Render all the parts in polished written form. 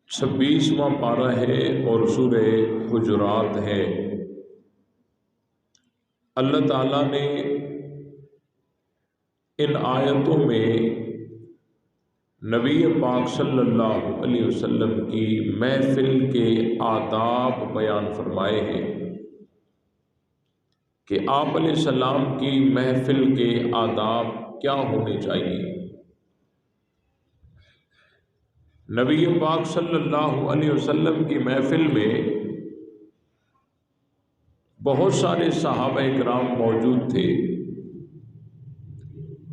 26واں پارہ ہے اور سورہ حجرات ہے۔ اللہ تعالیٰ نے ان آیتوں میں نبی پاک صلی اللہ علیہ وسلم کی محفل کے آداب بیان فرمائے ہیں کہ آپ علیہ السلام کی محفل کے آداب کیا ہونے چاہیے۔ نبی پاک صلی اللہ علیہ وسلم کی محفل میں بہت سارے صحابہ کرام موجود تھے۔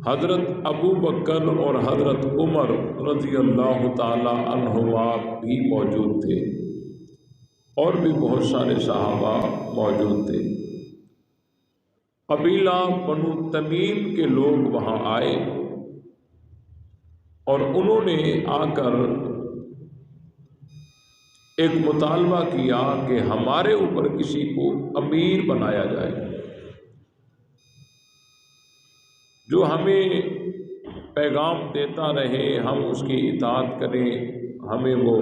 حضرت ابو بکر اور حضرت عمر رضی اللہ تعالی عنہما بھی موجود تھے اور بھی بہت سارے صحابہ موجود تھے۔ قبیلہ بنو تمیم کے لوگ وہاں آئے اور انہوں نے آ کر ایک مطالبہ کیا کہ ہمارے اوپر کسی کو امیر بنایا جائے جو ہمیں پیغام دیتا رہے، ہم اس کی اطاعت کریں، ہمیں وہ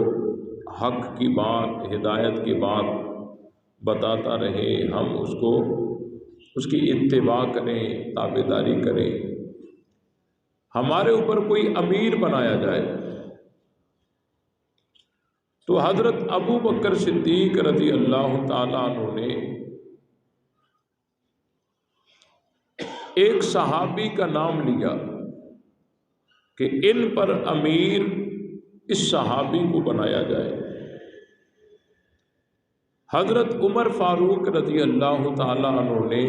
حق کی بات، ہدایت کی بات بتاتا رہے، ہم اس کی اتباع کریں، تابعداری کریں، ہمارے اوپر کوئی امیر بنایا جائے۔ تو حضرت ابو بکر صدیق رضی اللہ تعالیٰ عنہ نے ایک صحابی کا نام لیا کہ ان پر امیر اس صحابی کو بنایا جائے۔ حضرت عمر فاروق رضی اللہ تعالیٰ عنہ نے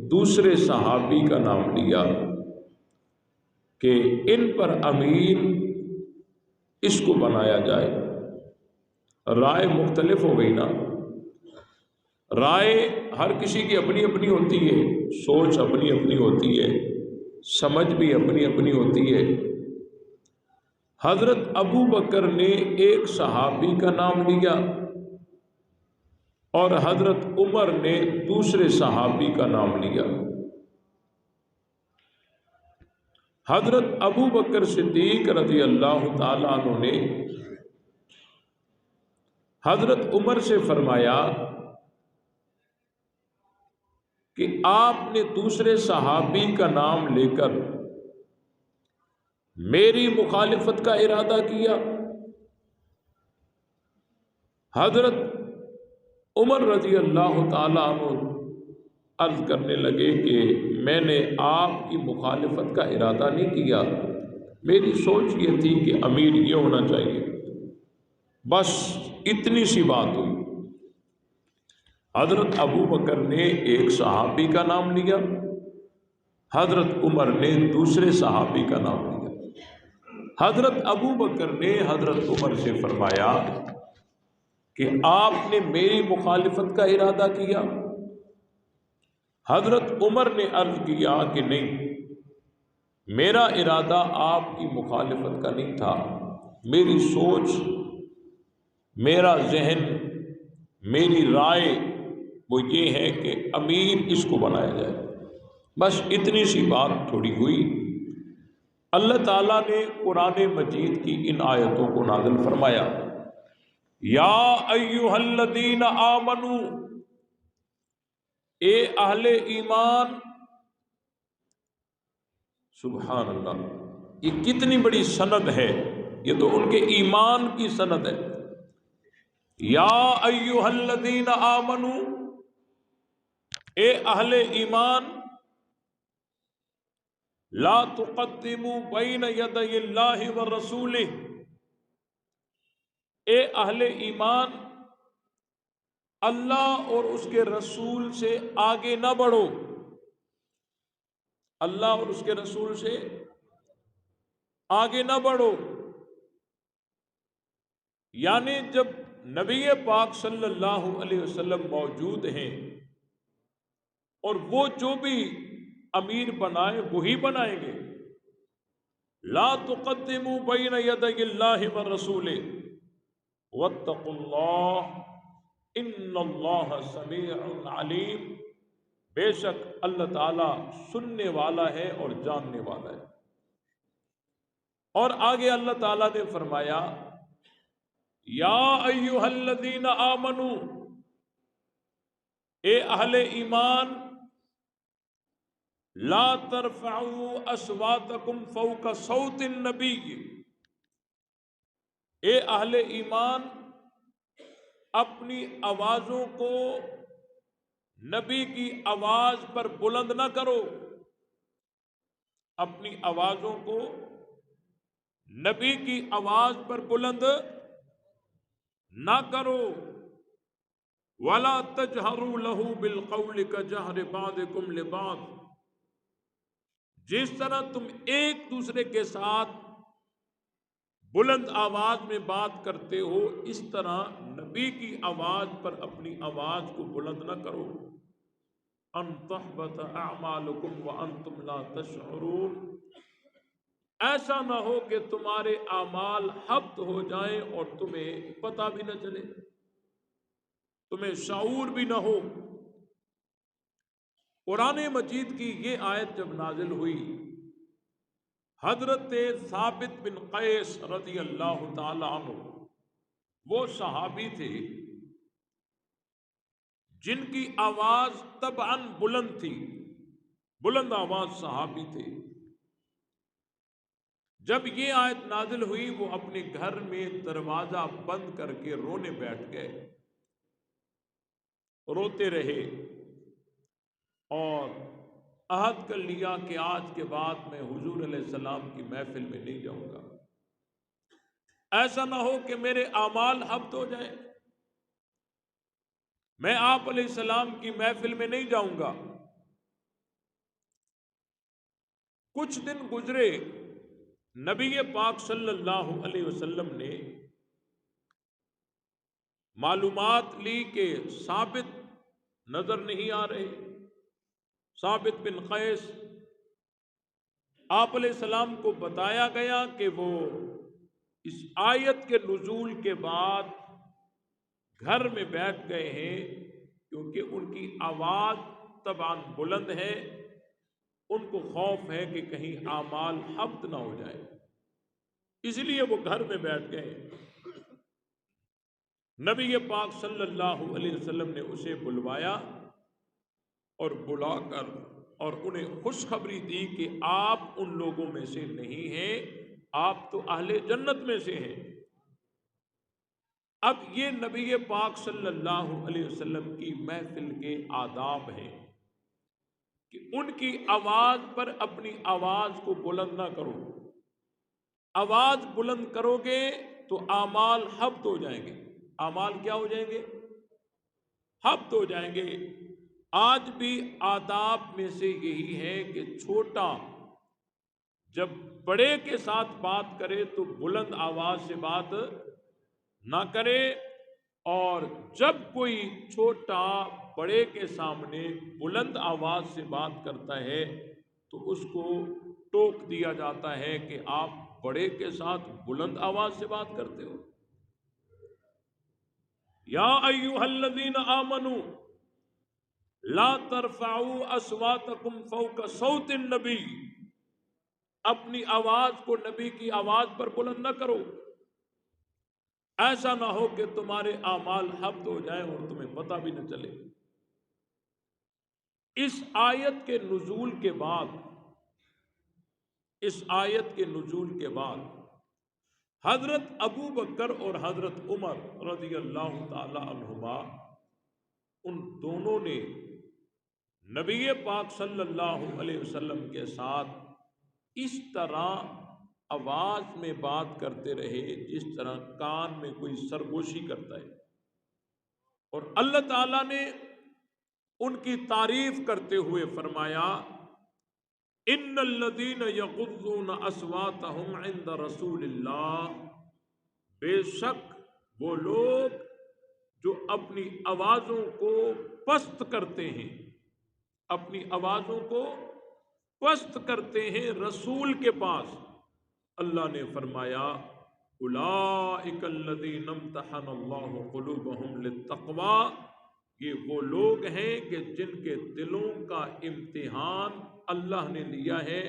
دوسرے صحابی کا نام لیا کہ ان پر امیر اس کو بنایا جائے۔ رائے مختلف ہو گئی نا، رائے ہر کسی کی اپنی اپنی ہوتی ہے، سوچ اپنی اپنی ہوتی ہے، سمجھ بھی اپنی اپنی ہوتی ہے۔ حضرت ابو بکر نے ایک صحابی کا نام لیا اور حضرت عمر نے دوسرے صحابی کا نام لیا۔ حضرت ابو بکر صدیق رضی اللہ تعالیٰ عنہ نے حضرت عمر سے فرمایا کہ آپ نے دوسرے صحابی کا نام لے کر میری مخالفت کا ارادہ کیا۔ حضرت عمر رضی اللہ تعالیٰ عنہ عرض کرنے لگے کہ میں نے آپ کی مخالفت کا ارادہ نہیں کیا، میری سوچ یہ تھی کہ امیر یہ ہونا چاہیے، بس اتنی سی بات ہوئی۔ حضرت ابو بکر نے ایک صحابی کا نام لیا، حضرت عمر نے دوسرے صحابی کا نام لیا۔ حضرت ابو بکر نے حضرت عمر سے فرمایا کہ آپ نے میری مخالفت کا ارادہ کیا۔ حضرت عمر نے عرض کیا کہ نہیں، میرا ارادہ آپ کی مخالفت کا نہیں تھا، میری سوچ، میرا ذہن، میری رائے وہ یہ ہے کہ امیر اس کو بنایا جائے، بس اتنی سی بات تھوڑی ہوئی۔ اللہ تعالیٰ نے قرآن مجید کی ان آیتوں کو نازل فرمایا، یا ایھا الذین آمنو، اے اہل ایمان۔ سبحان اللہ، یہ کتنی بڑی سند ہے، یہ تو ان کے ایمان کی سند ہے۔ یا ایھا الذین آمنو، اے اہل ایمان، لا تقدموا بین یدی اللہ ورسولہ، اے اہل ایمان، اللہ اور اس کے رسول سے آگے نہ بڑھو، اللہ اور اس کے رسول سے آگے نہ بڑھو۔ یعنی جب نبی پاک صلی اللہ علیہ وسلم موجود ہیں اور وہ جو بھی امیر بنائے وہی بنائیں گے۔ لا تقدموا بین یدی اللہ ورسولہ واتقوا اللہ ان اللہ سمیع علیم، بے شک اللہ تعالیٰ سننے والا ہے اور جاننے والا ہے۔ اور آگے اللہ تعالیٰ نے فرمایا یا ایھا الذین آمنو، اے اہل ایمان، لا ترفعوا اصواتکم فوق صوت النبی، اے اہل ایمان اپنی آوازوں کو نبی کی آواز پر بلند نہ کرو، اپنی آوازوں کو نبی کی آواز پر بلند نہ کرو، وَلَا تَجْهَرُوا لَهُ بِالْقَوْلِ كَجَهْرِ بَعْضِكُمْ لِبَعْضٍ، جس طرح تم ایک دوسرے کے ساتھ بلند آواز میں بات کرتے ہو، اس طرح نبی کی آواز پر اپنی آواز کو بلند نہ کرو، ان تحبط اعمالکم وانتم لا تشعرون، ایسا نہ ہو کہ تمہارے اعمال حبط ہو جائیں اور تمہیں پتہ بھی نہ چلے، تمہیں شعور بھی نہ ہو۔ قرآن مجید کی یہ آیت جب نازل ہوئی، حضرت ثابت بن قیس رضی اللہ تعالی عنہ، وہ صحابی تھے جن کی آواز طبعاً بلند تھی، بلند آواز صحابی تھے۔ جب یہ آیت نازل ہوئی، وہ اپنے گھر میں دروازہ بند کر کے رونے بیٹھ گئے، روتے رہے اور عہد کر لیا کہ آج کے بعد میں حضور علیہ السلام کی محفل میں نہیں جاؤں گا، ایسا نہ ہو کہ میرے اعمال حبط ہو جائیں، میں آپ علیہ السلام کی محفل میں نہیں جاؤں گا۔ کچھ دن گزرے، نبی پاک صلی اللہ علیہ وسلم نے معلومات لی کہ ثابت نظر نہیں آ رہے، ثابت بن قیس، آپ علیہ السلام کو بتایا گیا کہ وہ اس آیت کے نزول کے بعد گھر میں بیٹھ گئے ہیں، کیونکہ ان کی آواز طبعاً بلند ہے، ان کو خوف ہے کہ کہیں اعمال حبط نہ ہو جائے، اس لیے وہ گھر میں بیٹھ گئے۔ نبی پاک صلی اللہ علیہ وسلم نے اسے بلوایا اور بلا کر اور انہیں خوشخبری دی کہ آپ ان لوگوں میں سے نہیں ہیں، آپ تو اہل جنت میں سے ہیں۔ اب یہ نبی پاک صلی اللہ علیہ وسلم کی محفل کے آداب ہیں کہ ان کی آواز پر اپنی آواز کو بلند نہ کرو، آواز بلند کرو گے تو اعمال حبط ہو جائیں گے، اعمال کیا ہو جائیں گے؟ حبط ہو جائیں گے۔ آج بھی آداب میں سے یہی ہے کہ چھوٹا جب بڑے کے ساتھ بات کرے تو بلند آواز سے بات نہ کرے، اور جب کوئی چھوٹا بڑے کے سامنے بلند آواز سے بات کرتا ہے تو اس کو ٹوک دیا جاتا ہے کہ آپ بڑے کے ساتھ بلند آواز سے بات کرتے ہو۔ یا ایھا الذین آمنوا لا ترفعوا اصواتکم فوق صوت النبی، اپنی آواز کو نبی کی آواز پر بلند نہ کرو، ایسا نہ ہو کہ تمہارے اعمال حبط ہو جائیں اور تمہیں پتہ بھی نہ چلے۔ اس آیت کے نزول کے بعد، اس آیت کے نزول کے بعد حضرت ابو بکر اور حضرت عمر رضی اللہ تعالی عنہما، ان دونوں نے نبی پاک صلی اللہ علیہ وسلم کے ساتھ اس طرح آواز میں بات کرتے رہے جس طرح کان میں کوئی سرگوشی کرتا ہے، اور اللہ تعالیٰ نے ان کی تعریف کرتے ہوئے فرمایا، ان الذین یغضون اصواتهم عند رسول اللہ، بے شک وہ لوگ جو اپنی آوازوں کو پست کرتے ہیں، اپنی آوازوں کو پست کرتے ہیں رسول کے پاس، اللہ نے فرمایا اولئک الذین امتحن اللہ قلوبہم للتقوی، یہ وہ لوگ ہیں کہ جن کے دلوں کا امتحان اللہ نے لیا ہے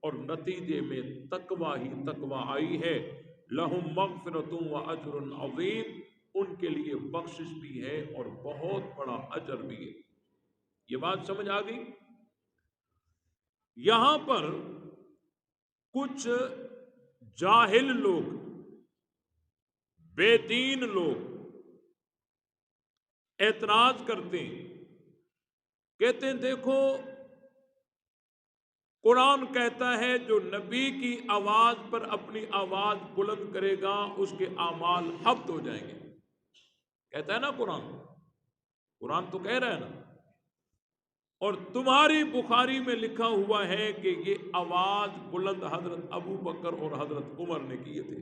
اور نتیجے میں تقوی ہی تقوی آئی ہے۔ لہم مغفرۃ و اجر عظیم، ان کے لیے بخشش بھی ہے اور بہت بڑا اجر بھی ہے۔ یہ بات سمجھ آ گئی؟ یہاں پر کچھ جاہل لوگ، بے دین لوگ اعتراض کرتے ہیں، کہتے ہیں دیکھو قرآن کہتا ہے جو نبی کی آواز پر اپنی آواز بلند کرے گا اس کے اعمال حبط ہو جائیں گے۔ کہتا ہے نا قرآن تو کہہ رہا ہے نا۔ اور تمہاری بخاری میں لکھا ہوا ہے کہ یہ آواز بلند حضرت ابو بکر اور حضرت عمر نے کیے تھے،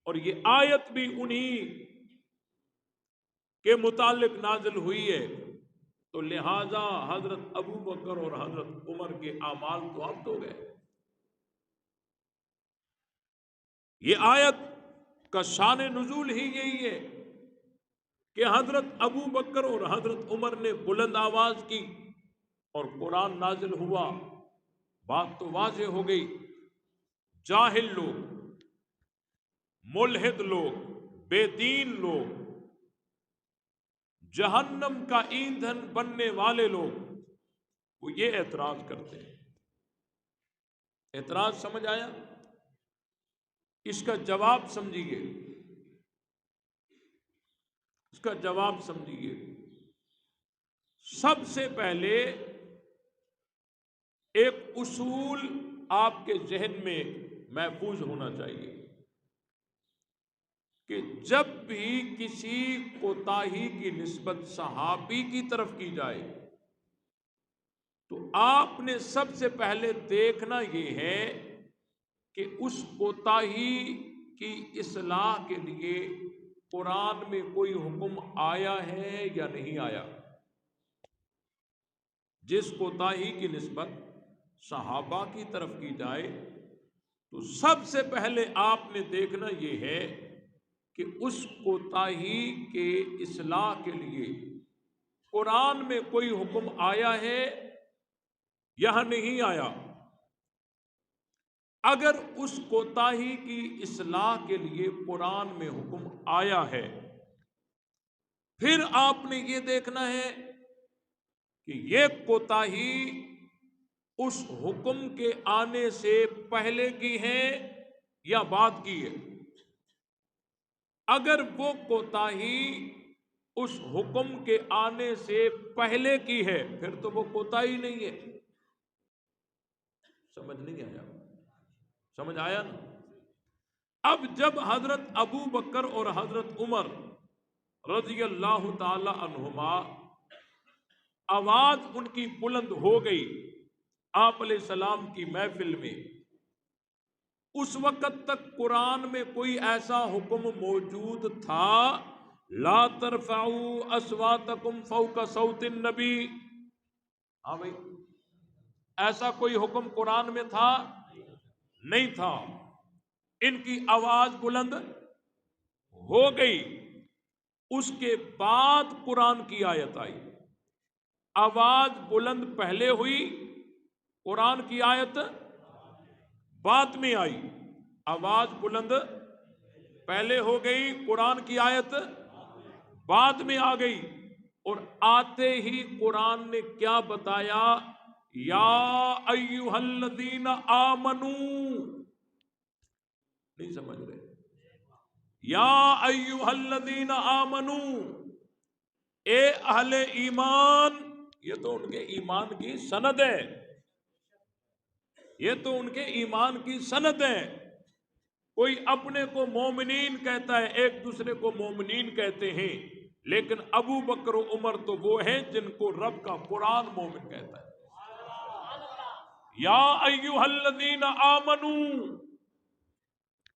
اور یہ آیت بھی انہی کے متعلق نازل ہوئی ہے، تو لہذا حضرت ابو بکر اور حضرت عمر کے اعمال تو حبط ہو گئے۔ یہ آیت کا شان نزول ہی یہی ہے کہ حضرت ابو بکر اور حضرت عمر نے بلند آواز کی اور قرآن نازل ہوا۔ بات تو واضح ہو گئی۔ جاہل لوگ، ملحد لوگ، بے دین لوگ، جہنم کا ایندھن بننے والے لوگ، وہ یہ اعتراض کرتے ہیں۔ اعتراض سمجھ آیا؟ اس کا جواب سمجھیے، اس کا جواب سمجھیے۔ سب سے پہلے ایک اصول آپ کے ذہن میں محفوظ ہونا چاہیے کہ جب بھی کسی کوتاہی کی نسبت صحابی کی طرف کی جائے تو آپ نے سب سے پہلے دیکھنا یہ ہے کہ اس کوتاہی کی اصلاح کے لیے قرآن میں کوئی حکم آیا ہے یا نہیں آیا۔ جس کوتاہی کی نسبت صحابہ کی طرف کی جائے تو سب سے پہلے آپ نے دیکھنا یہ ہے کہ اس کوتاہی کے اصلاح کے لیے قرآن میں کوئی حکم آیا ہے یا نہیں آیا۔ اگر اس کوتاہی کی اصلاح کے لیے قرآن میں حکم آیا ہے، پھر آپ نے یہ دیکھنا ہے کہ یہ کوتاہی اس حکم کے آنے سے پہلے کی ہے یا بعد کی ہے۔ اگر وہ کوتاہی اس حکم کے آنے سے پہلے کی ہے پھر تو وہ کوتاہی نہیں ہے۔ سمجھ نہیں آیا؟ سمجھ آیا نا؟ اب جب حضرت ابو بکر اور حضرت عمر رضی اللہ تعالی عنہما آواز ان کی بلند ہو گئی آپ علیہ السلام کی محفل میں، اس وقت تک قرآن میں کوئی ایسا حکم موجود تھا لا ترفعوا اصواتکم فوق صوت النبی؟ ہاں بھائی، ایسا کوئی حکم قرآن میں تھا؟ نہیں تھا۔ ان کی آواز بلند ہو گئی، اس کے بعد قرآن کی آیت آئی۔ آواز بلند پہلے ہوئی، قرآن کی آیت بعد میں آئی۔ آواز بلند پہلے ہو گئی، قرآن کی آیت بعد میں آ گئی، اور آتے ہی قرآن نے کیا بتایا؟ یا ایھا الذین آمنو، نہیں سمجھ رہے؟ یا ایھا الذین آمنو، اے اہل ایمان۔ یہ تو ان کے ایمان کی سند ہے، یہ تو ان کے ایمان کی سند ہے۔ کوئی اپنے کو مومنین کہتا ہے، ایک دوسرے کو مومنین کہتے ہیں، لیکن ابو بکر و عمر تو وہ ہیں جن کو رب کا قرآن مومن کہتا ہے۔ یا ایھا الذین آمنو،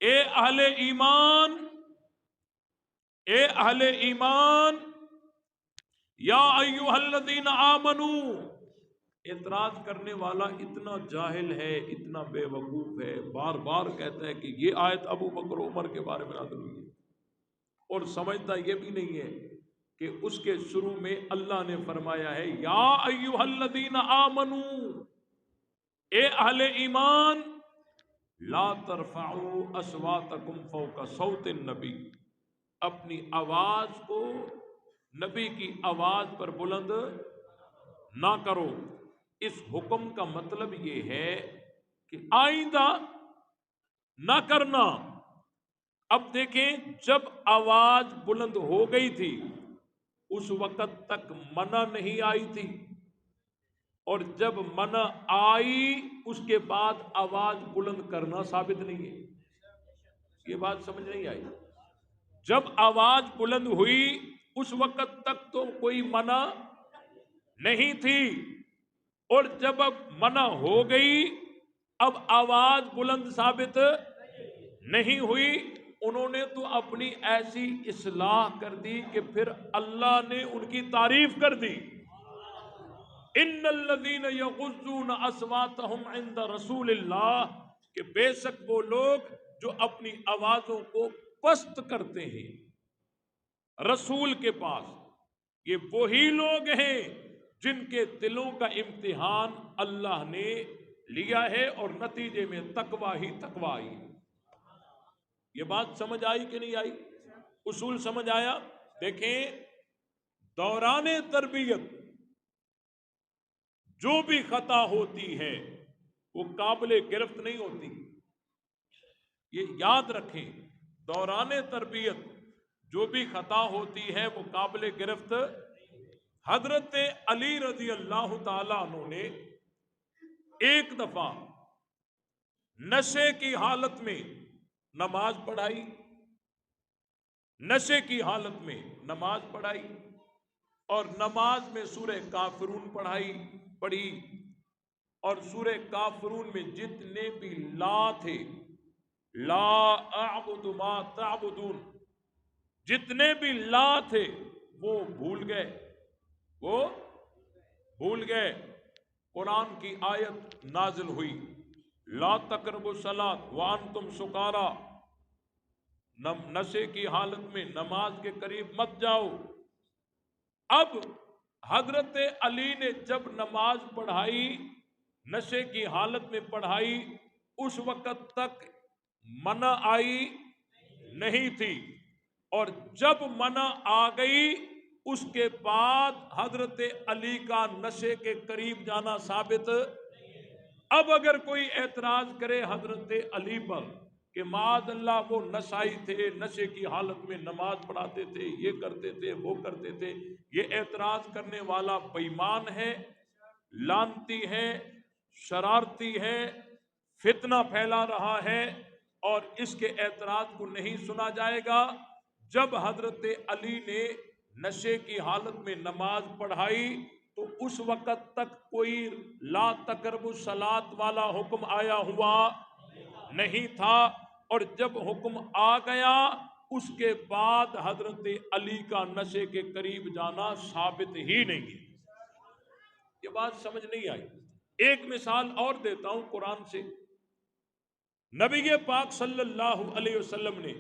اے اہل ایمان، اے اہل ایمان، یا ایھا الذین آمنو۔ اعتراض کرنے والا اتنا جاہل ہے، اتنا بے وقوف ہے، بار بار کہتا ہے کہ یہ آیت ابو بکر و عمر کے بارے میں نازل ہوئی ہے، اور سمجھتا یہ بھی نہیں ہے کہ اس کے شروع میں اللہ نے فرمایا ہے یا ایھا الذین آمنو، اے اہل ایمان، لا ترفعوا اصواتکم فوق صوت النبی، اپنی آواز کو نبی کی آواز پر بلند نہ کرو۔ اس حکم کا مطلب یہ ہے کہ آئندہ نہ کرنا۔ اب دیکھیں، جب آواز بلند ہو گئی تھی اس وقت تک منع نہیں آئی تھی، اور جب منع آئی اس کے بعد آواز بلند کرنا ثابت نہیں ہے۔ یہ بات سمجھ نہیں آئی؟ جب آواز بلند ہوئی اس وقت تک تو کوئی منع نہیں تھی، اور جب اب منع ہو گئی اب آواز بلند ثابت نہیں ہوئی، انہوں نے تو اپنی ایسی اصلاح کر دی کہ پھر اللہ نے ان کی تعریف کر دی۔ ان الذین یغضون اصواتهم عند رسول اللہ، کہ بے شک وہ لوگ جو اپنی آوازوں کو پست کرتے ہیں رسول کے پاس، یہ وہی لوگ ہیں جن کے دلوں کا امتحان اللہ نے لیا ہے، اور نتیجے میں تقوی ہی تقوی آئی۔ یہ بات سمجھ آئی کہ نہیں آئی؟ اصول سمجھ آیا؟ دیکھیں، دوران تربیت جو بھی خطا ہوتی ہے وہ قابل گرفت نہیں ہوتی۔ یہ یاد رکھیں، دوران تربیت جو بھی خطا ہوتی ہے وہ قابل گرفت۔ حضرت علی رضی اللہ تعالیٰ عنہ نے ایک دفعہ نشے کی حالت میں نماز پڑھائی، نشے کی حالت میں نماز پڑھائی، اور نماز میں سورہ کافرون پڑھی، اور سورہ کافرون میں جتنے بھی لا تھے، لا اعبد ما تعبدون، جتنے بھی لا تھے وہ بھول گئے۔ قرآن کی آیت نازل ہوئی، لا تقربوا الصلاۃ وانتم سکارا، نشے کی حالت میں نماز کے قریب مت جاؤ۔ اب حضرت علی نے جب نماز پڑھائی، نشے کی حالت میں پڑھائی، اس وقت تک منع آئی نہیں تھی، اور جب منع آ گئی اس کے بعد حضرت علی کا نشے کے قریب جانا ثابت۔ اب اگر کوئی اعتراض کرے حضرت علی پر کہ معاذ اللہ وہ نشائی تھے، نشے کی حالت میں نماز پڑھاتے تھے، یہ کرتے تھے وہ کرتے تھے، یہ اعتراض کرنے والا بے ایمان ہے، لعنتی ہے، شرارتی ہے، فتنہ پھیلا رہا ہے، اور اس کے اعتراض کو نہیں سنا جائے گا۔ جب حضرت علی نے نشے کی حالت میں نماز پڑھائی تو اس وقت تک کوئی لا تقربوا الصلاۃ والا حکم آیا ہوا نہیں تھا، اور جب حکم آ گیا اس کے بعد حضرت علی کا نشے کے قریب جانا ثابت ہی نہیں ہے۔ یہ بات سمجھ نہیں آئی؟ ایک مثال اور دیتا ہوں قرآن سے۔ نبی پاک صلی اللہ علیہ وسلم نے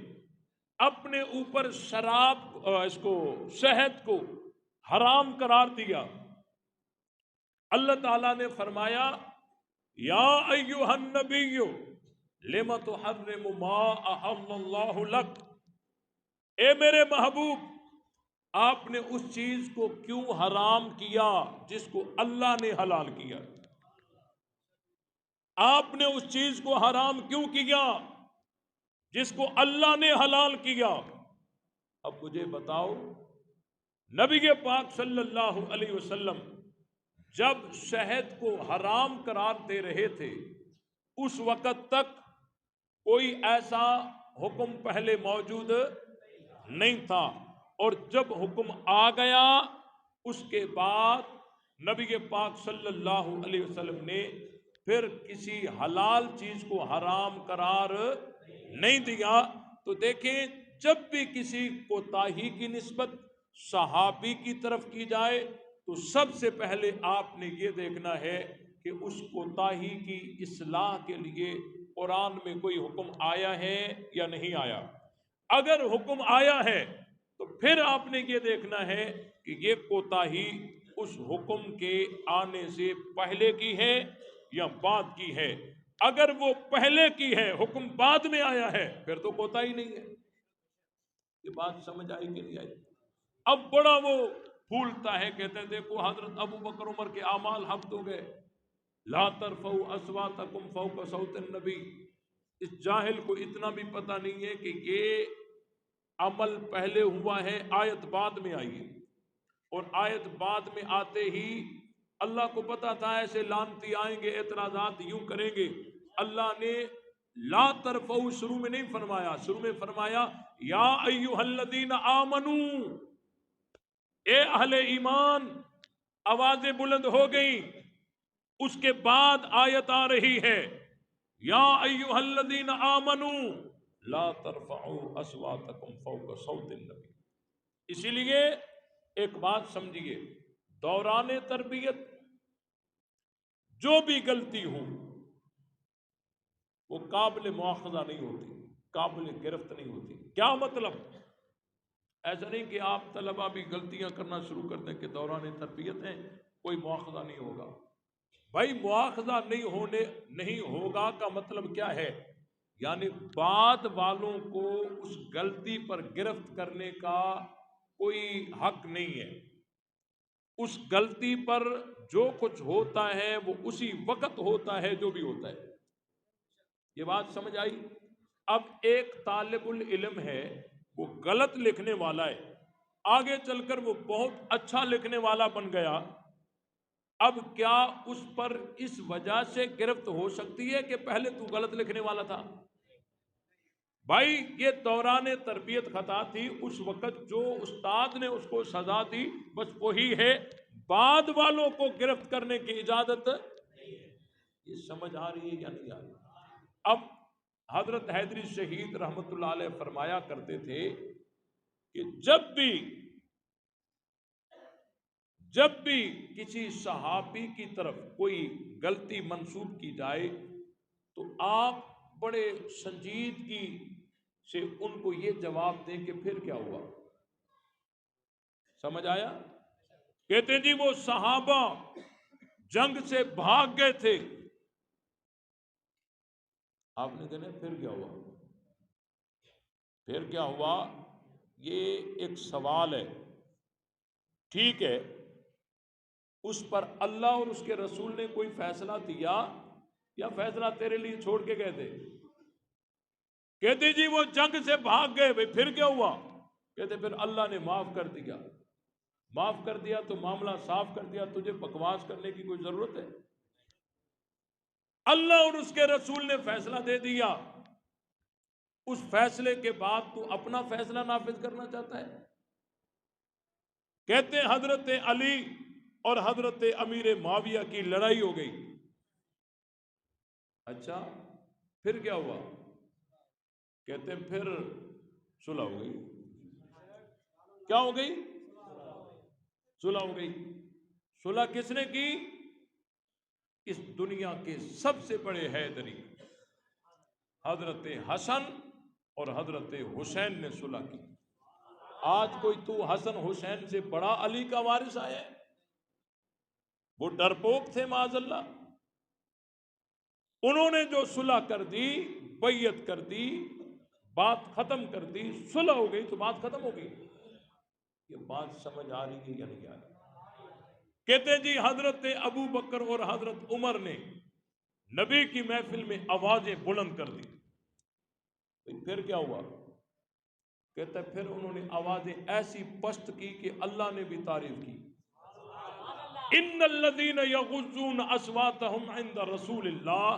اپنے اوپر شہد کو حرام قرار دیا۔ اللہ تعالیٰ نے فرمایا، یا ایھا النبی لم تحرم ما احل اللہ لک، اے میرے محبوب آپ نے اس چیز کو کیوں حرام کیا جس کو اللہ نے حلال کیا؟ آپ نے اس چیز کو حرام کیوں کیا جس کو اللہ نے حلال کیا؟ اب مجھے بتاؤ، نبی پاک صلی اللہ علیہ وسلم جب شہد کو حرام قرار دے رہے تھے اس وقت تک کوئی ایسا حکم پہلے موجود نہیں تھا، اور جب حکم آ گیا اس کے بعد نبی پاک صلی اللہ علیہ وسلم نے پھر کسی حلال چیز کو حرام قرار نہیں دیا۔ تو دیکھیں، جب بھی کسی کوتاہی کی نسبت صحابی کی طرف کی جائے تو سب سے پہلے آپ نے یہ دیکھنا ہے کہ اس کوتاہی کی اصلاح کے لیے قرآن میں کوئی حکم آیا ہے یا نہیں آیا۔ اگر حکم آیا ہے تو پھر آپ نے یہ دیکھنا ہے کہ یہ کوتاہی اس حکم کے آنے سے پہلے کی ہے یا بعد کی ہے۔ اگر وہ پہلے کی ہے حکم بعد میں آیا ہے پھر تو کوتاہی نہیں ہے. یہ بات سمجھ آئی کہ نہیں آئی؟ اب بڑا وہ پھولتا ہے، کہتے ہیں دیکھو حضرت ابو بکر عمر کے اعمال حق ہو گئے. لا ترفعوا اصواتکم فوق صوت النبی. اس جاہل کو اتنا بھی پتہ نہیں ہے کہ یہ عمل پہلے ہوا ہے، آیت بعد میں آئی ہے، اور آیت بعد میں آتے ہی اللہ کو پتا تھا ایسے لانتی آئیں گے، اعتراضات یوں کریں گے. اللہ نے لا ترفعوا شروع میں نہیں فرمایا، شروع میں فرمایا یا ایھا الذین آمنو، اے اہل ایمان. آوازیں بلند ہو گئیں. اس کے بعد آیت آ رہی ہے یا ایھا الذین آمنو لا ترفعوا اصواتکم فوق صوت النبی. اسی لیے ایک بات سمجھیے، دوران تربیت جو بھی غلطی ہو وہ قابل مواخذہ نہیں ہوتی، قابل گرفت نہیں ہوتی. کیا مطلب؟ ایسا نہیں کہ آپ طلبہ بھی غلطیاں کرنا شروع کر دیں کہ دوران تربیت ہے کوئی مواخذہ نہیں ہوگا. بھائی مواخذہ نہیں ہوگا کا مطلب کیا ہے؟ یعنی بعد والوں کو اس غلطی پر گرفت کرنے کا کوئی حق نہیں ہے. اس غلطی پر جو کچھ ہوتا ہے وہ اسی وقت ہوتا ہے جو بھی ہوتا ہے. یہ بات سمجھ آئی؟ اب ایک طالب العلم ہے، وہ غلط لکھنے والا ہے، آگے چل کر وہ بہت اچھا لکھنے والا بن گیا. اب کیا اس پر اس وجہ سے گرفت ہو سکتی ہے کہ پہلے تو غلط لکھنے والا تھا؟ بھائی یہ دوران تربیت خطا تھی، اس وقت جو استاد نے اس کو سزا دی بس وہی ہے، بعد والوں کو گرفت کرنے کی اجازت. یہ سمجھ آ رہی ہے یا نہیں آ رہی؟ اب حضرت حیدری شہید رحمت اللہ علیہ فرمایا کرتے تھے کہ جب بھی کسی صحابی کی طرف کوئی غلطی منسوب کی جائے تو آپ بڑے سنجیدگی سے ان کو یہ جواب دیں کہ پھر کیا ہوا. سمجھ آیا؟ کہتے جی وہ صحابہ جنگ سے بھاگ گئے تھے. آپ نے کہنا پھر کیا ہوا؟ پھر کیا ہوا یہ ایک سوال ہے. ٹھیک ہے، اس پر اللہ اور اس کے رسول نے کوئی فیصلہ دیا یا فیصلہ تیرے لیے چھوڑ کے گئے تھے؟ کہتے جی وہ جنگ سے بھاگ گئے. بھئی پھر کیا ہوا؟ کہتے پھر اللہ نے معاف کر دیا. معاف کر دیا تو معاملہ صاف کر دیا، تجھے بکواس کرنے کی کوئی ضرورت ہے؟ اللہ اور اس کے رسول نے فیصلہ دے دیا، اس فیصلے کے بعد تو اپنا فیصلہ نافذ کرنا چاہتا ہے. کہتے ہیں حضرت علی اور حضرت امیر معاویہ کی لڑائی ہو گئی. اچھا پھر کیا ہوا؟ کہتے ہیں پھر صلح ہو گئی. کیا ہو گئی؟ صلح ہو گئی. صلح کس نے کی؟ اس دنیا کے سب سے بڑے حیدری حضرت حسن اور حضرت حسین نے صلح کی. آج کوئی تو حسن حسین سے بڑا علی کا وارث آیا ہے؟ وہ ڈرپوک تھے معاذ اللہ. انہوں نے جو صلح کر دی، بیعت کر دی، بات ختم کر دی، صلح ہو گئی تو بات ختم ہو گئی. یہ بات سمجھ آ رہی ہے یا نہیں آ رہی؟ کہتے جی حضرت ابو بکر اور حضرت عمر نے نبی کی محفل میں آوازیں بلند کر دی. پھر کیا ہوا؟ کہتا ہے پھر انہوں نے آوازیں ایسی پست کی کہ اللہ نے بھی تعریف کی. ان الذين يغضون اصواتهم عند رسول الله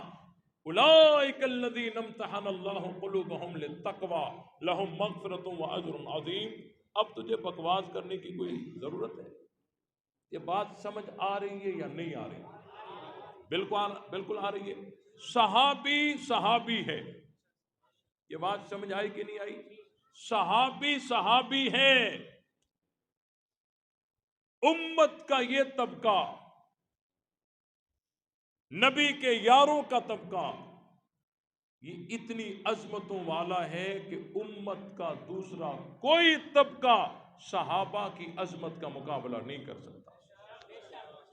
اولئك الذين امتحن الله قلوبهم للتقوى لهم مغفرة واجر عظیم. اب تجھے بکواس کرنے کی کوئی ضرورت ہے؟ یہ بات سمجھ آ رہی ہے یا نہیں آ رہی؟ بالکل آ رہی ہے. صحابی ہے. یہ بات سمجھ آئی کہ نہیں آئی؟ صحابی ہے. امت کا یہ طبقہ، نبی کے یاروں کا طبقہ، یہ اتنی عظمتوں والا ہے کہ امت کا دوسرا کوئی طبقہ صحابہ کی عظمت کا مقابلہ نہیں کر سکتا.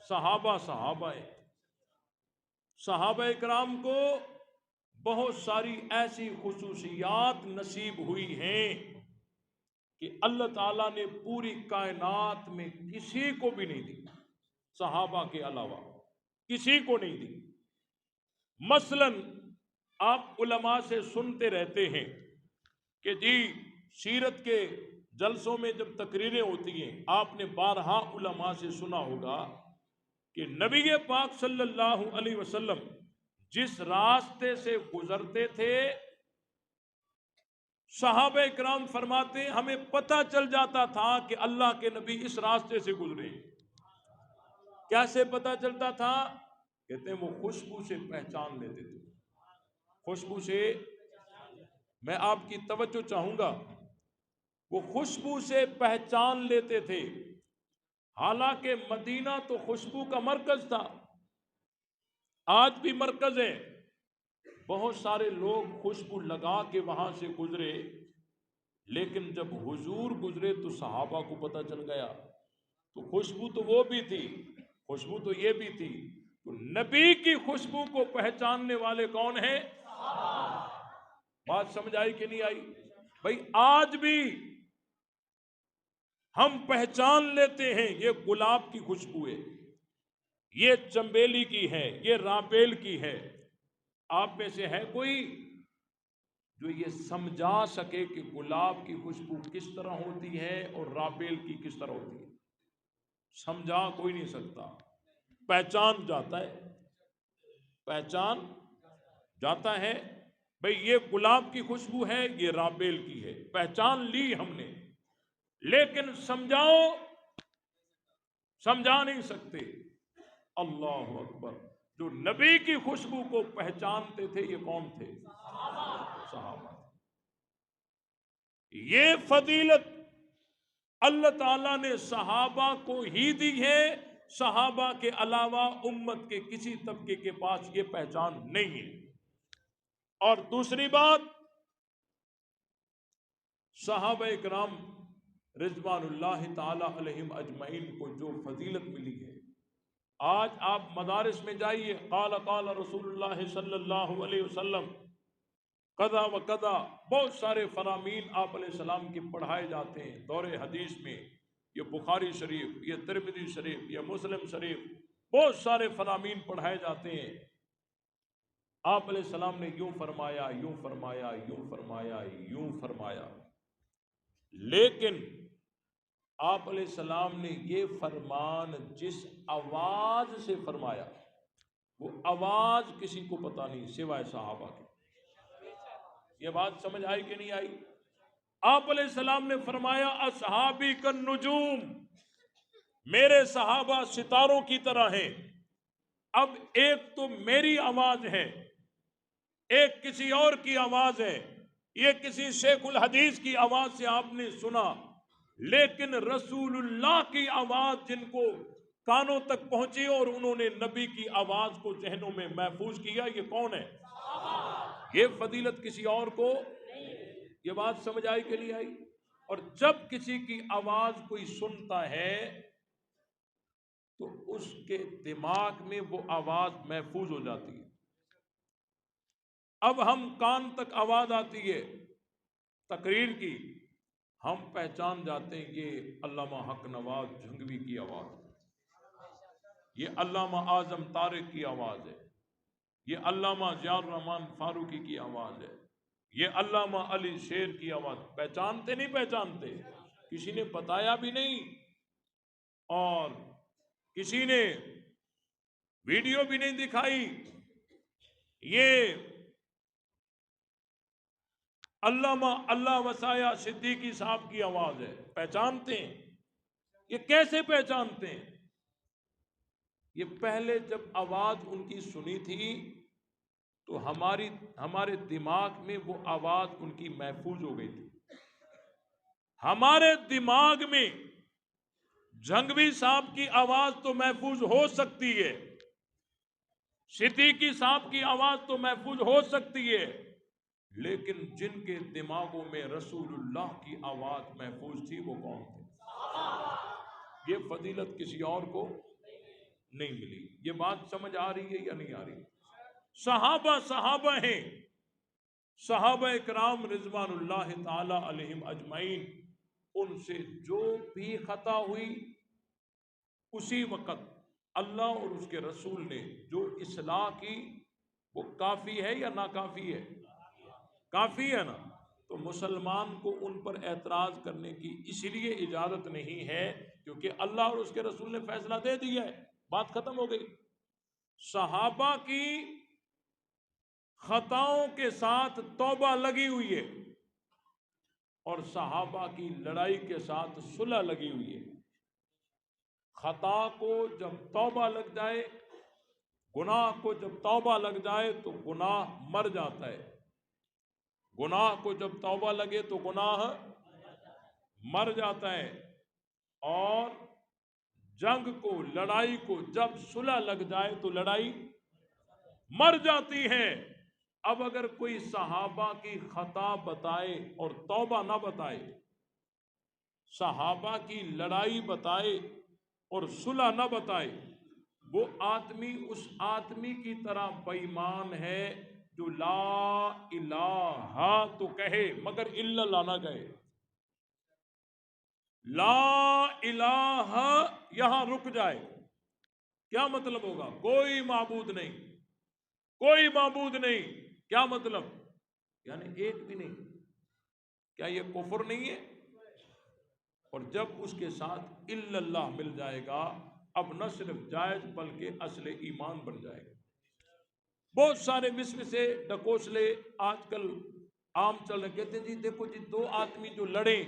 صحابہ ہیں. صحابہ کرام کو بہت ساری ایسی خصوصیات نصیب ہوئی ہیں کہ اللہ تعالیٰ نے پوری کائنات میں کسی کو بھی نہیں دی، صحابہ کے علاوہ کسی کو نہیں دی۔ مثلا آپ علماء سے سنتے رہتے ہیں کہ جی سیرت کے جلسوں میں جب تقریریں ہوتی ہیں، آپ نے بارہا علماء سے سنا ہوگا کہ نبی پاک صلی اللہ علیہ وسلم جس راستے سے گزرتے تھے، صحابہ اکرام فرماتے ہیں ہمیں پتہ چل جاتا تھا کہ اللہ کے نبی اس راستے سے گزرے۔ کیسے پتہ چلتا تھا؟ کہتے ہیں وہ خوشبو سے پہچان لیتے تھے، خوشبو سے۔ میں آپ کی توجہ چاہوں گا، وہ خوشبو سے پہچان لیتے تھے۔ حالانکہ مدینہ تو خوشبو کا مرکز تھا، آج بھی مرکز ہے، بہت سارے لوگ خوشبو لگا کے وہاں سے گزرے، لیکن جب حضور گزرے تو صحابہ کو پتہ چل گیا۔ تو خوشبو تو وہ بھی تھی، خوشبو تو یہ بھی تھی، تو نبی کی خوشبو کو پہچاننے والے کون ہیں؟ بات سمجھ آئی کہ نہیں آئی؟ بھائی آج بھی ہم پہچان لیتے ہیں یہ گلاب کی خوشبو ہے، یہ چنبیلی کی ہے، یہ رابیل کی ہے۔ آپ میں سے ہے کوئی جو یہ سمجھا سکے کہ گلاب کی خوشبو کس طرح ہوتی ہے اور رابیل کی کس طرح ہوتی ہے؟ سمجھا کوئی نہیں سکتا، پہچان جاتا ہے، پہچان جاتا ہے۔ بھئی یہ گلاب کی خوشبو ہے، یہ رابیل کی ہے، پہچان لی ہم نے، لیکن سمجھا نہیں سکتے۔ اللہ اکبر! جو نبی کی خوشبو کو پہچانتے تھے یہ کون تھے؟ صحابہ۔ یہ فضیلت اللہ تعالیٰ نے صحابہ کو ہی دی ہے، صحابہ کے علاوہ امت کے کسی طبقے کے پاس یہ پہچان نہیں ہے۔ اور دوسری بات، صحابہ اکرام رضوان اللہ تعالی علیہم اجمعین کو جو فضیلت ملی ہے، آج آپ مدارس میں جائیے، قال قال رسول اللہ صلی اللہ علیہ وسلم قضا و قضا، بہت سارے فرامین آپ علیہ السلام کے پڑھائے جاتے ہیں دور حدیث میں۔ یہ بخاری شریف، یہ ترمذی شریف، یہ مسلم شریف، بہت سارے فرامین پڑھائے جاتے ہیں۔ آپ علیہ السلام نے یوں فرمایا، یوں فرمایا، یوں فرمایا، یوں فرمایا، لیکن آپ علیہ السلام نے یہ فرمان جس آواز سے فرمایا، وہ آواز کسی کو پتہ نہیں سوائے صحابہ کے۔ یہ بات سمجھ آئی کہ نہیں آئی؟ آپ علیہ السلام نے فرمایا اصحابی کالنجوم، میرے صحابہ ستاروں کی طرح ہیں۔ اب ایک تو میری آواز ہے، ایک کسی اور کی آواز ہے، یہ کسی شیخ الحدیث کی آواز سے آپ نے سنا، لیکن رسول اللہ کی آواز جن کو کانوں تک پہنچی اور انہوں نے نبی کی آواز کو ذہنوں میں محفوظ کیا، یہ کون ہے؟ یہ فضیلت کسی اور کو۔ یہ بات سمجھ آئی کہ نہیں آئی؟ اور جب کسی کی آواز کوئی سنتا ہے تو اس کے دماغ میں وہ آواز محفوظ ہو جاتی ہے۔ اب ہم کان تک آواز آتی ہے تقریر کی، ہم پہچان جاتے ہیں یہ علامہ حق نواز جھنگوی کی آواز ہے، یہ علامہ اعظم طارق کی آواز ہے، یہ علامہ ضیاء الرحمن فاروقی کی آواز ہے، یہ علامہ علی شیر کی آواز۔ پہچانتے نہیں پہچانتے؟ کسی نے بتایا بھی نہیں اور کسی نے ویڈیو بھی نہیں دکھائی۔ یہ علامہ اللہ وسایہ صدیقی صاحب کی آواز ہے، پہچانتے ہیں؟ یہ کیسے پہچانتے ہیں؟ یہ پہلے جب آواز ان کی سنی تھی تو ہمارے دماغ میں وہ آواز ان کی محفوظ ہو گئی تھی۔ ہمارے دماغ میں جھنگوی صاحب کی آواز تو محفوظ ہو سکتی ہے، صدیقی صاحب کی آواز تو محفوظ ہو سکتی ہے، لیکن جن کے دماغوں میں رسول اللہ کی آواز محفوظ تھی وہ کون تھے؟ یہ فضیلت کسی اور کو نہیں ملی۔ یہ بات سمجھ آ رہی ہے یا نہیں آ رہی؟ صحابہ ہیں، صحابہ کرام رضوان اللہ تعالی علیہم اجمعین، ان سے جو بھی خطا ہوئی اسی وقت اللہ اور اس کے رسول نے جو اصلاح کی وہ کافی ہے یا ناکافی ہے؟ کافی ہے نا؟ تو مسلمان کو ان پر اعتراض کرنے کی اس لیے اجازت نہیں ہے کیونکہ اللہ اور اس کے رسول نے فیصلہ دے دیا ہے، بات ختم ہو گئی۔ صحابہ کی خطاؤں کے ساتھ توبہ لگی ہوئی ہے اور صحابہ کی لڑائی کے ساتھ صلح لگی ہوئی ہے۔ خطا کو جب توبہ لگ جائے، گناہ کو جب توبہ لگ جائے تو گناہ مر جاتا ہے، گناہ کو جب توبہ لگے تو گناہ مر جاتا ہے، اور جنگ کو، لڑائی کو جب صلح لگ جائے تو لڑائی مر جاتی ہے۔ اب اگر کوئی صحابہ کی خطا بتائے اور توبہ نہ بتائے، صحابہ کی لڑائی بتائے اور صلح نہ بتائے، وہ آدمی اس آدمی کی طرح بے ایمان ہے جو لا الہ تو کہے مگر الا اللہ نہ کہے۔ لا الہ یہاں رک جائے، کیا مطلب ہوگا؟ کوئی معبود نہیں، کوئی معبود نہیں، کیا مطلب؟ یعنی ایک بھی نہیں۔ کیا یہ کفر نہیں ہے؟ اور جب اس کے ساتھ الا اللہ مل جائے گا، اب نہ صرف جائز بلکہ اصل ایمان بن جائے گا۔ بہت سارے مصر سے ڈکوسلے آج کل عام چل رہے، کہتے ہیں جی دیکھو جی دو آدمی جو لڑیں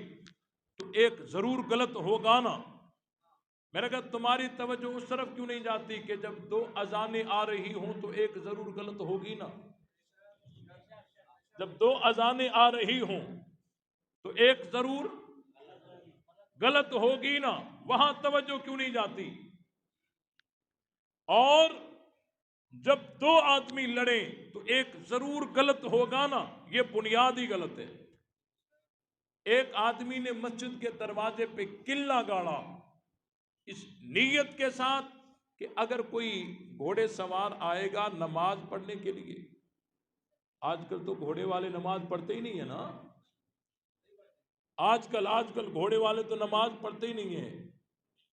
تو ایک ضرور غلط ہوگا نا۔ میں نے کہا تمہاری توجہ اس طرف کیوں نہیں جاتی کہ جب دو اذانیں آ رہی ہوں تو ایک ضرور غلط ہوگی نا؟ جب دو اذانیں آ رہی ہوں تو ایک ضرور غلط ہوگی نا، وہاں توجہ کیوں نہیں جاتی؟ اور جب دو آدمی لڑیں تو ایک ضرور غلط ہوگا نا، یہ بنیادی غلط ہے۔ ایک آدمی نے مسجد کے دروازے پہ قلعہ گاڑا اس نیت کے ساتھ کہ اگر کوئی گھوڑے سوار آئے گا نماز پڑھنے کے لیے، آج کل تو گھوڑے والے نماز پڑھتے ہی نہیں ہے نا، آج کل گھوڑے والے تو نماز پڑھتے ہی نہیں ہیں،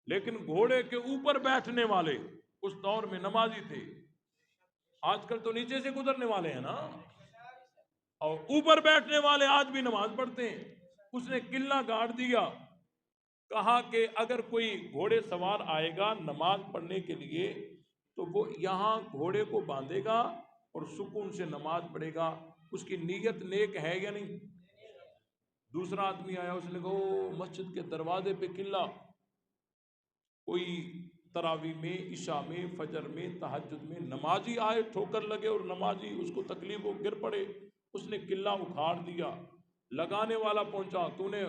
لیکن گھوڑے کے اوپر بیٹھنے والے اس دور میں نمازی تھے۔ آج کل تو نیچے سے گزرنے والے ہیں نا، اور اوپر بیٹھنے والے آج بھی نماز پڑھتے ہیں۔ اس نے قلعہ گاڑ دیا، کہا کہ اگر کوئی گھوڑے سوار آئے گا نماز پڑھنے کے لیے تو وہ یہاں گھوڑے کو باندھے گا اور سکون سے نماز پڑھے گا۔ اس کی نیت نیک ہے یا نہیں؟ دوسرا آدمی آیا، اس نے کہا مسجد کے دروازے پہ قلعہ، کوئی تراویح میں، عشاء میں، فجر میں، تہجد میں نمازی آئے، ٹھوکر لگے اور نمازی اس کو تکلیف ہو گر پڑے، اس نے قلعہ اکھاڑ دیا۔ لگانے والا پہنچا، تو نے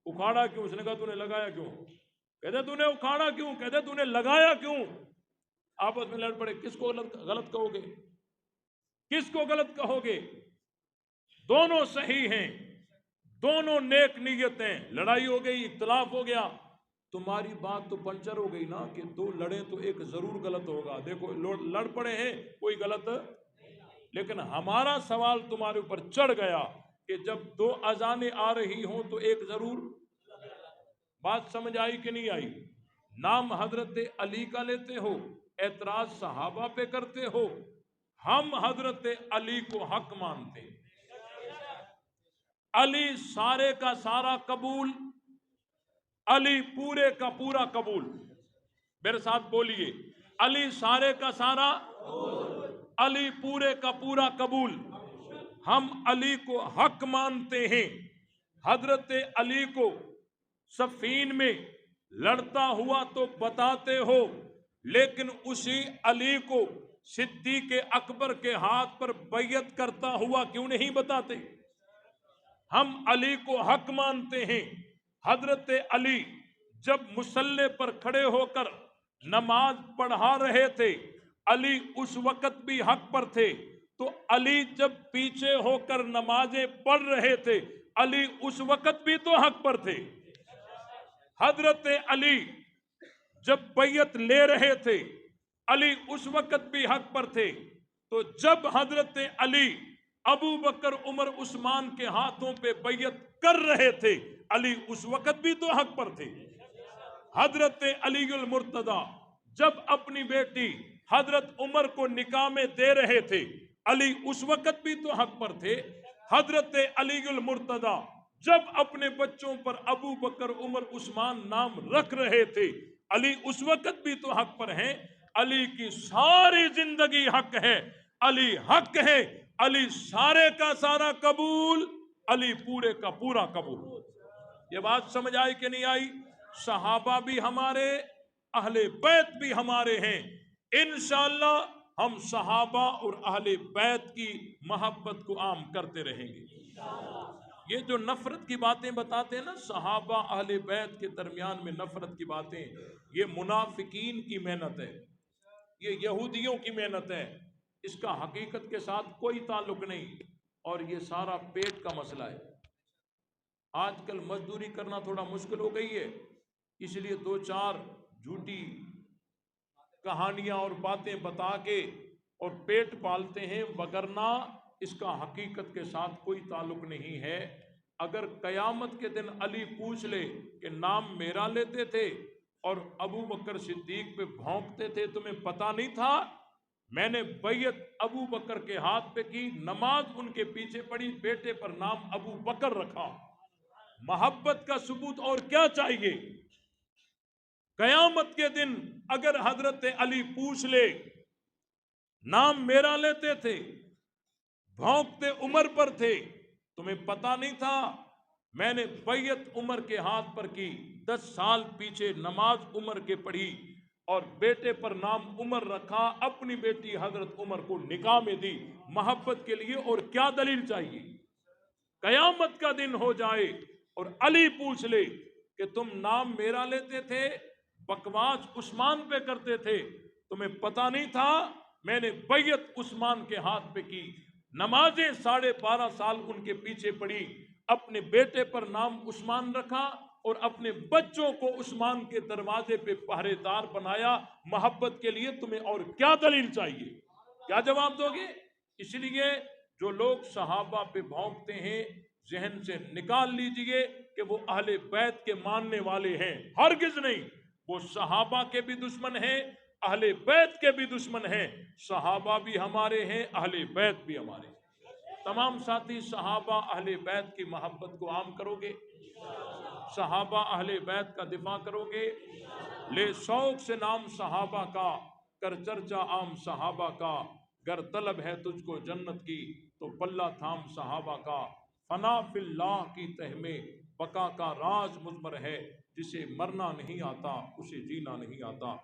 اکھاڑا کیوں؟ اس نے کہا تو نے لگایا کیوں؟ کہتے تو نے اکھاڑا کیوں؟ کہتے تو نے لگایا کیوں؟ آپس میں لڑ پڑے، کس کو غلط کہو گے؟ کس کو غلط کہو گے؟ دونوں صحیح ہیں، دونوں نیک نیت ہیں، لڑائی ہو گئی، اختلاف ہو گیا، تمہاری بات تو پنچر ہو گئی نا کہ دو لڑیں تو ایک ضرور غلط ہوگا۔ دیکھو لڑ پڑے ہیں، کوئی غلط، لیکن ہمارا سوال تمہارے اوپر چڑھ گیا کہ جب دو اذانیں آ رہی ہوں تو ایک ضرور۔ بات سمجھ آئی کہ نہیں آئی؟ نام حضرت علی کا لیتے ہو، اعتراض صحابہ پہ کرتے ہو، ہم حضرت علی کو حق مانتے، علی سارے کا سارا قبول، علی پورے کا پورا قبول۔ میرے ساتھ بولیے، علی سارے کا سارا، علی پورے کا پورا قبول۔ ہم علی کو حق مانتے ہیں، حضرت علی کو صفین میں لڑتا ہوا تو بتاتے ہو، لیکن اسی علی کو صدیق اکبر کے ہاتھ پر بیعت کرتا ہوا کیوں نہیں بتاتے؟ ہم علی کو حق مانتے ہیں۔ حضرت علی جب مصلی پر کھڑے ہو کر نماز پڑھا رہے تھے، علی اس وقت بھی حق پر تھے، تو علی جب پیچھے ہو کر نمازیں پڑھ رہے تھے، علی اس وقت بھی تو حق پر تھے۔ حضرت علی جب بیعت لے رہے تھے، علی اس وقت بھی حق پر تھے، تو جب حضرت علی ابو بکر عمر عثمان کے ہاتھوں پہ بیعت کر رہے تھے، علی اس وقت بھی تو حق پر تھے۔ حضرت علی المرتضی جب اپنی بیٹی حضرت عمر کو نکاح میں دے رہے تھے، علی اس وقت بھی تو حق پر تھے۔ حضرت علی المرتضی جب اپنے بچوں پر ابو بکر عمر عثمان نام رکھ رہے تھے، علی اس وقت بھی تو حق پر ہیں۔ علی کی ساری زندگی حق ہے، علی حق ہے، علی سارے کا سارا قبول، علی پورے کا پورا قبول۔ یہ بات سمجھ آئی کہ نہیں آئی؟ صحابہ بھی ہمارے، اہل بیت بھی ہمارے ہیں۔ انشاءاللہ ہم صحابہ اور اہل بیت کی محبت کو عام کرتے رہیں گے۔ یہ جو نفرت کی باتیں بتاتے ہیں نا، صحابہ اہل بیت کے درمیان میں نفرت کی باتیں، یہ منافقین کی محنت ہے، یہ یہودیوں کی محنت ہے، اس کا حقیقت کے ساتھ کوئی تعلق نہیں، اور یہ سارا پیٹ کا مسئلہ ہے۔ آج کل مزدوری کرنا تھوڑا مشکل ہو گئی ہے، اس لیے دو چار جھوٹی کہانیاں اور باتیں بتا کے اور پیٹ پالتے ہیں، وگرنہ اس کا حقیقت کے ساتھ کوئی تعلق نہیں ہے۔ اگر قیامت کے دن علی پوچھ لے کہ نام میرا لیتے تھے اور ابو بکر صدیق پہ بھونکتے تھے، تمہیں پتہ نہیں تھا؟ میں نے بیعت ابو بکر کے ہاتھ پہ کی، نماز ان کے پیچھے پڑھی، بیٹے پر نام ابو بکر رکھا۔ محبت کا ثبوت اور کیا چاہیے؟ قیامت کے دن اگر حضرت علی پوچھ لے نام میرا لیتے تھے، بھونکتے عمر پر تھے، تمہیں پتہ نہیں تھا؟ میں نے بیعت عمر کے ہاتھ پر کی، 10 سال پیچھے نماز عمر کے پڑھی اور بیٹے پر نام عمر رکھا، اپنی بیٹی حضرت عمر کو نکاح میں دی محبت کے لیے، اور کیا دلیل چاہیے؟ قیامت کا دن ہو جائے اور علی پوچھ لے کہ تم نام میرا لیتے تھے، بکواس عثمان پہ کرتے تھے، تمہیں پتہ نہیں تھا؟ میں نے بیعت عثمان کے ہاتھ پہ کی، نمازیں 12.5 سال ان کے پیچھے پڑھی، اپنے بیٹے پر نام عثمان رکھا اور اپنے بچوں کو عثمان کے دروازے پہ پہرے دار بنایا محبت کے لیے، تمہیں اور کیا دلیل چاہیے؟ کیا جواب دو گے؟ اس لیے جو لوگ صحابہ پہ بھونکتے ہیں، ذہن سے نکال لیجئے کہ وہ اہل بیت کے ماننے والے ہیں، ہرگز نہیں۔ وہ صحابہ کے بھی دشمن ہیں، اہل بیت کے بھی دشمن ہیں۔ صحابہ بھی ہمارے ہیں، اہل بیت بھی ہمارے ہیں۔ تمام ساتھی صحابہ اہل بیت کی محبت کو عام کرو گے؟ صحابہ اہل بیت کا دفاع کرو گے؟ لے شوق سے نام صحابہ کا، کر چرچا عام صحابہ کا، گر طلب ہے تجھ کو جنت کی تو پلہ تھام صحابہ کا۔ فنا فی اللہ کی تہ میں بقا کا راز مضمر ہے، جسے مرنا نہیں آتا اسے جینا نہیں آتا۔